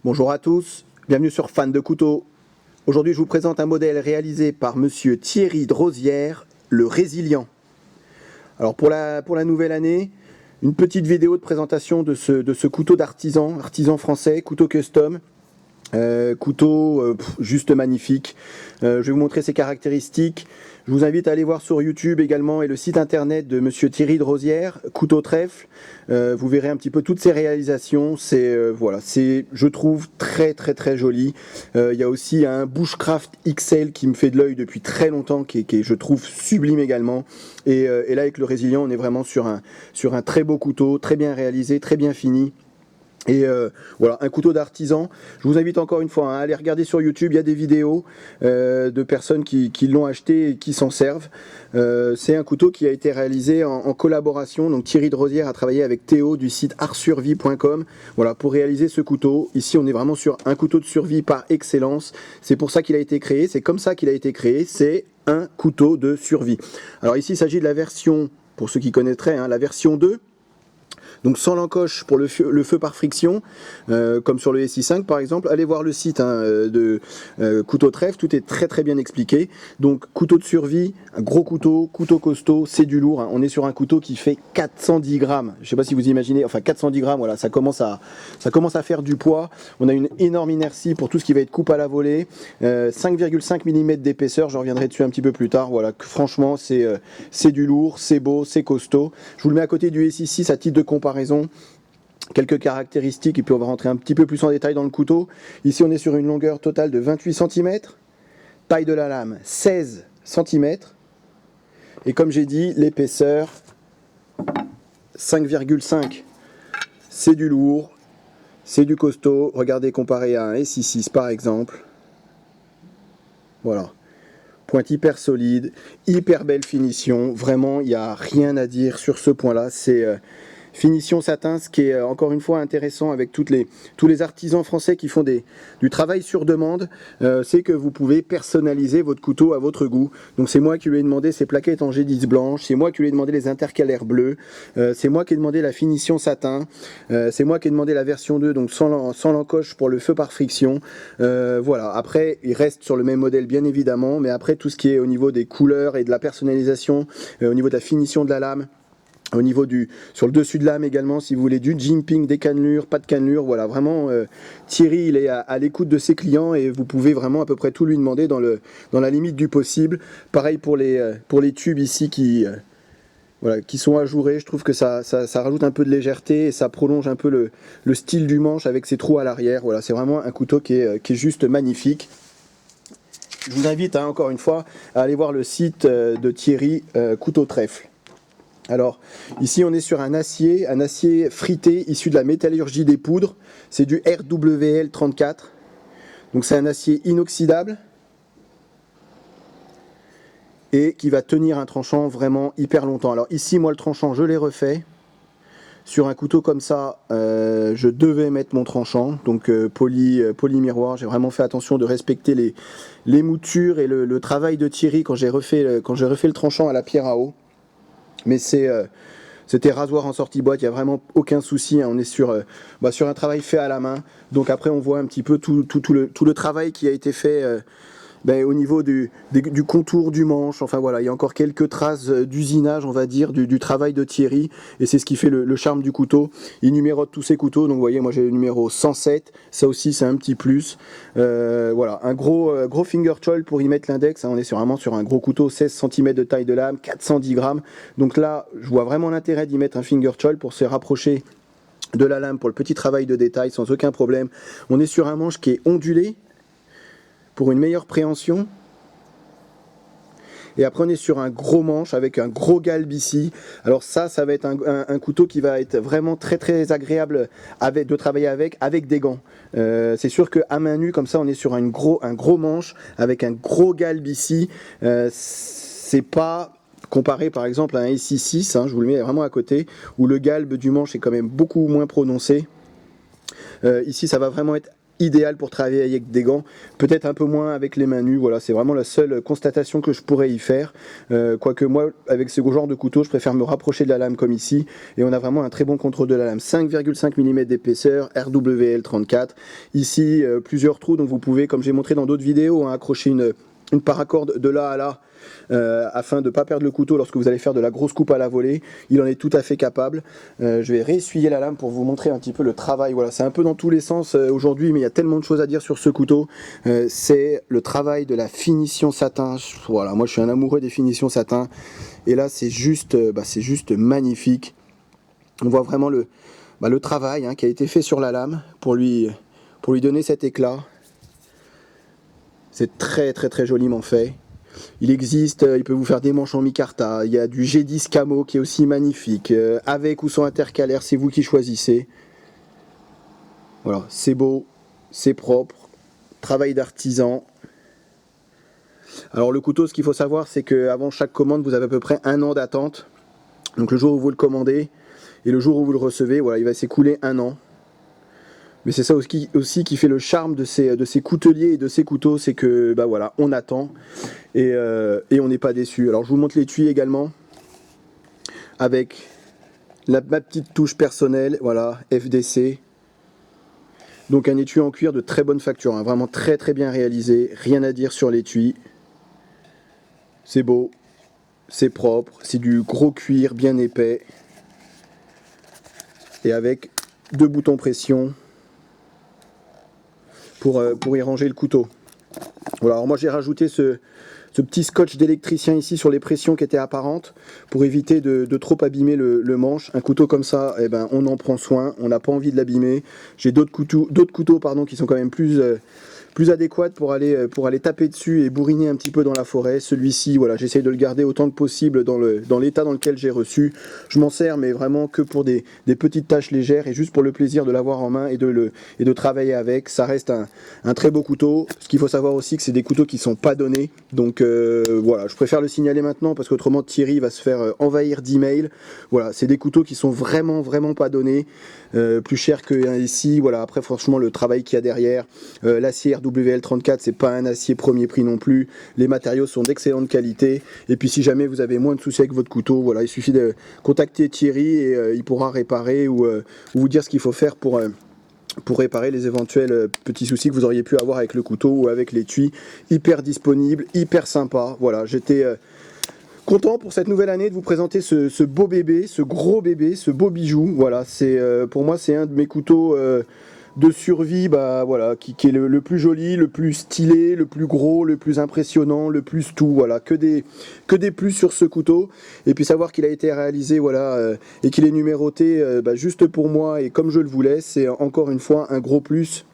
Bonjour à tous, bienvenue sur Fan de Couteaux. Aujourd'hui je vous présente un modèle réalisé par monsieur Thierry Drosière, le Résilient. Alors pour la nouvelle année, une petite vidéo de présentation de ce couteau d'artisan, artisan français, couteau custom. Couteau juste magnifique. Je vais vous montrer ses caractéristiques. Je vous invite à aller voir sur YouTube également et le site internet de monsieur Thierry Drosière, couteau trèfle. Vous verrez un petit peu toutes ses réalisations. C'est voilà, c'est je trouve très joli. Il y a aussi un Bushcraft XL qui me fait de l'œil depuis très longtemps, qui est je trouve sublime également. Et là avec le Résilient, on est vraiment sur un très beau couteau, très bien réalisé, très bien fini. Et voilà, un couteau d'artisan. Je vous invite encore une fois à aller regarder sur YouTube, il y a des vidéos de personnes qui l'ont acheté et qui s'en servent. C'est un couteau qui a été réalisé en collaboration. Donc Thierry Drosière a travaillé avec Théo du site artsurvie.com, voilà, pour réaliser ce couteau. Ici on est vraiment sur un couteau de survie par excellence. C'est pour ça qu'il a été créé, c'est comme ça qu'il a été créé, c'est un couteau de survie. Alors ici il s'agit de la version, pour ceux qui connaîtraient, hein, la version 2. Donc sans l'encoche pour le feu par friction, comme sur le SI5 par exemple. Allez voir le site de couteau trèfle, tout est très bien expliqué. Donc couteau de survie, un gros couteau, couteau costaud, c'est du lourd. Hein. On est sur un couteau qui fait 410 grammes. Je ne sais pas si vous imaginez, enfin 410 grammes, voilà, ça commence à faire du poids. On a une énorme inertie pour tout ce qui va être coupe à la volée. 5,5 mm d'épaisseur, je reviendrai dessus un petit peu plus tard. Voilà, franchement c'est du lourd, c'est beau, c'est costaud. Je vous le mets à côté du SI6 à titre de comparaison. Quelques caractéristiques et puis on va rentrer un petit peu plus en détail dans le couteau. Ici on est sur une longueur totale de 28 cm, taille de la lame 16 cm et comme j'ai dit l'épaisseur 5,5. C'est du lourd, c'est du costaud. Regardez comparé à un SI6 par exemple. Voilà. Pointe hyper solide, hyper belle finition. Vraiment il n'y a rien à dire sur ce point là. C'est finition satin, ce qui est encore une fois intéressant avec tous les artisans français qui font du travail sur demande, c'est que vous pouvez personnaliser votre couteau à votre goût. Donc c'est moi qui lui ai demandé ces plaquettes en G10 blanches, c'est moi qui lui ai demandé les intercalaires bleus, c'est moi qui ai demandé la finition satin, c'est moi qui ai demandé la version 2, donc sans l'encoche pour le feu par friction. Voilà, après il reste sur le même modèle bien évidemment, mais après tout ce qui est au niveau des couleurs et de la personnalisation, au niveau de la finition de la lame, au niveau sur le dessus de lame également, si vous voulez du jimping, des cannelures, pas de cannelure, voilà, vraiment Thierry il est à l'écoute de ses clients et vous pouvez vraiment à peu près tout lui demander dans la limite du possible. Pareil pour les tubes ici qui sont ajourés, je trouve que ça rajoute un peu de légèreté et ça prolonge un peu le style du manche avec ses trous à l'arrière. Voilà, c'est vraiment un couteau qui est juste magnifique. Je vous invite encore une fois à aller voir le site de Thierry, couteau trèfle. Alors ici on est sur un acier frité issu de la métallurgie des poudres, c'est du RWL 34, donc c'est un acier inoxydable et qui va tenir un tranchant vraiment hyper longtemps. Alors ici moi le tranchant je l'ai refait, sur un couteau comme ça je devais mettre mon tranchant, donc poly miroir, j'ai vraiment fait attention de respecter les moutures et le travail de Thierry quand j'ai refait le tranchant à la pierre à eau. Mais c'était rasoir en sortie boîte, il n'y a vraiment aucun souci, hein. On est sur un travail fait à la main. Donc après on voit un petit peu tout le travail qui a été fait au niveau du contour du manche. Enfin voilà, il y a encore quelques traces d'usinage, on va dire, du travail de Thierry. Et c'est ce qui fait le charme du couteau. Il numérote tous ses couteaux, donc vous voyez, moi j'ai le numéro 107. Ça aussi c'est un petit plus. Voilà, un gros finger choil pour y mettre l'index, hein. On est vraiment sur un gros couteau, 16 cm de taille de lame, 410 grammes. Donc là, je vois vraiment l'intérêt d'y mettre un finger choil pour se rapprocher de la lame pour le petit travail de détail sans aucun problème. On est sur un manche qui est ondulé pour une meilleure préhension. Et après on est sur un gros manche avec un gros galbe ici. Alors ça va être un couteau qui va être vraiment très agréable de travailler avec des gants. C'est sûr qu'à main nue comme ça on est sur un gros manche avec un gros galbe ici. C'est pas comparé par exemple à un SI6, hein, je vous le mets vraiment à côté, où le galbe du manche est quand même beaucoup moins prononcé. Ici ça va vraiment être idéal pour travailler avec des gants, peut-être un peu moins avec les mains nues, voilà, c'est vraiment la seule constatation que je pourrais y faire, quoique moi avec ce genre de couteau je préfère me rapprocher de la lame comme ici, et on a vraiment un très bon contrôle de la lame. 5,5 mm d'épaisseur, RWL 34, ici plusieurs trous, donc vous pouvez, comme j'ai montré dans d'autres vidéos, hein, accrocher une paracorde de là à là, afin de ne pas perdre le couteau lorsque vous allez faire de la grosse coupe à la volée. Il en est tout à fait capable. Je vais réessuyer la lame pour vous montrer un petit peu le travail. Voilà, c'est un peu dans tous les sens aujourd'hui, mais il y a tellement de choses à dire sur ce couteau. C'est le travail de la finition satin. Voilà, moi je suis un amoureux des finitions satin, et là c'est juste magnifique. On voit vraiment le travail, hein, qui a été fait sur la lame pour lui donner cet éclat. C'est très très très joliment fait. Il existe, il peut vous faire des manches en micarta, il y a du G10 camo qui est aussi magnifique, avec ou sans intercalaire, c'est vous qui choisissez. Voilà, c'est beau, c'est propre, travail d'artisan. Alors le couteau, ce qu'il faut savoir, c'est qu'avant chaque commande, vous avez à peu près 1 an d'attente. Donc le jour où vous le commandez et le jour où vous le recevez, voilà, il va s'écouler 1 an. Mais c'est ça aussi qui fait le charme de ces couteliers et de ces couteaux, c'est que bah voilà, on attend et on n'est pas déçu. Alors je vous montre l'étui également avec ma petite touche personnelle, voilà, FDC. Donc un étui en cuir de très bonne facture, hein, vraiment très très bien réalisé, rien à dire sur l'étui. C'est beau, c'est propre, c'est du gros cuir bien épais et avec 2 boutons pression pour y ranger le couteau. Voilà, alors moi j'ai rajouté ce petit scotch d'électricien ici sur les pressions qui étaient apparentes pour éviter de trop abîmer le manche. Un couteau comme ça, eh ben, on en prend soin, on n'a pas envie de l'abîmer. J'ai d'autres couteaux qui sont quand même plus adéquates pour aller taper dessus et bourriner un petit peu dans la forêt. Celui-ci, voilà, j'essaye de le garder autant que possible dans l'état dans lequel j'ai reçu. Je m'en sers, mais vraiment que pour des petites tâches légères et juste pour le plaisir de l'avoir en main et de travailler avec. Ça reste un très beau couteau. Ce qu'il faut savoir aussi, que c'est des couteaux qui sont pas donnés. Donc voilà, je préfère le signaler maintenant parce qu'autrement Thierry va se faire envahir d'emails. Voilà, c'est des couteaux qui sont vraiment pas donnés. Plus cher que ici. Voilà, après franchement le travail qu'il y a derrière, l'acier WL34, c'est pas un acier premier prix non plus. Les matériaux sont d'excellente qualité. Et puis si jamais vous avez moins de soucis avec votre couteau, voilà, il suffit de contacter Thierry et il pourra réparer ou vous dire ce qu'il faut faire pour réparer les éventuels petits soucis que vous auriez pu avoir avec le couteau ou avec l'étui. Hyper disponible, hyper sympa. Voilà, j'étais content pour cette nouvelle année de vous présenter ce beau bébé, ce gros bébé, ce beau bijou. Voilà, c'est pour moi c'est un de mes couteaux de survie, bah voilà, qui est le plus joli, le plus stylé, le plus gros, le plus impressionnant, le plus tout. Voilà, que des plus sur ce couteau. Et puis savoir qu'il a été réalisé, voilà, et qu'il est numéroté juste pour moi et comme je le voulais, c'est encore une fois un gros plus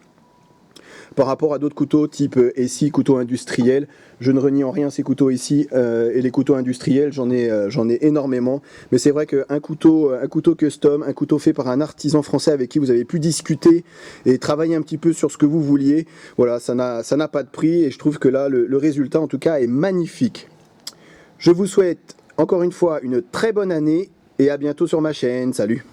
par rapport à d'autres couteaux type Essie, couteau industriel. Je ne renie en rien ces couteaux ici et les couteaux industriels, j'en ai énormément. Mais c'est vrai qu'un couteau custom, un couteau fait par un artisan français avec qui vous avez pu discuter et travailler un petit peu sur ce que vous vouliez, voilà, ça n'a pas de prix et je trouve que là, le résultat en tout cas est magnifique. Je vous souhaite encore une fois une très bonne année et à bientôt sur ma chaîne. Salut!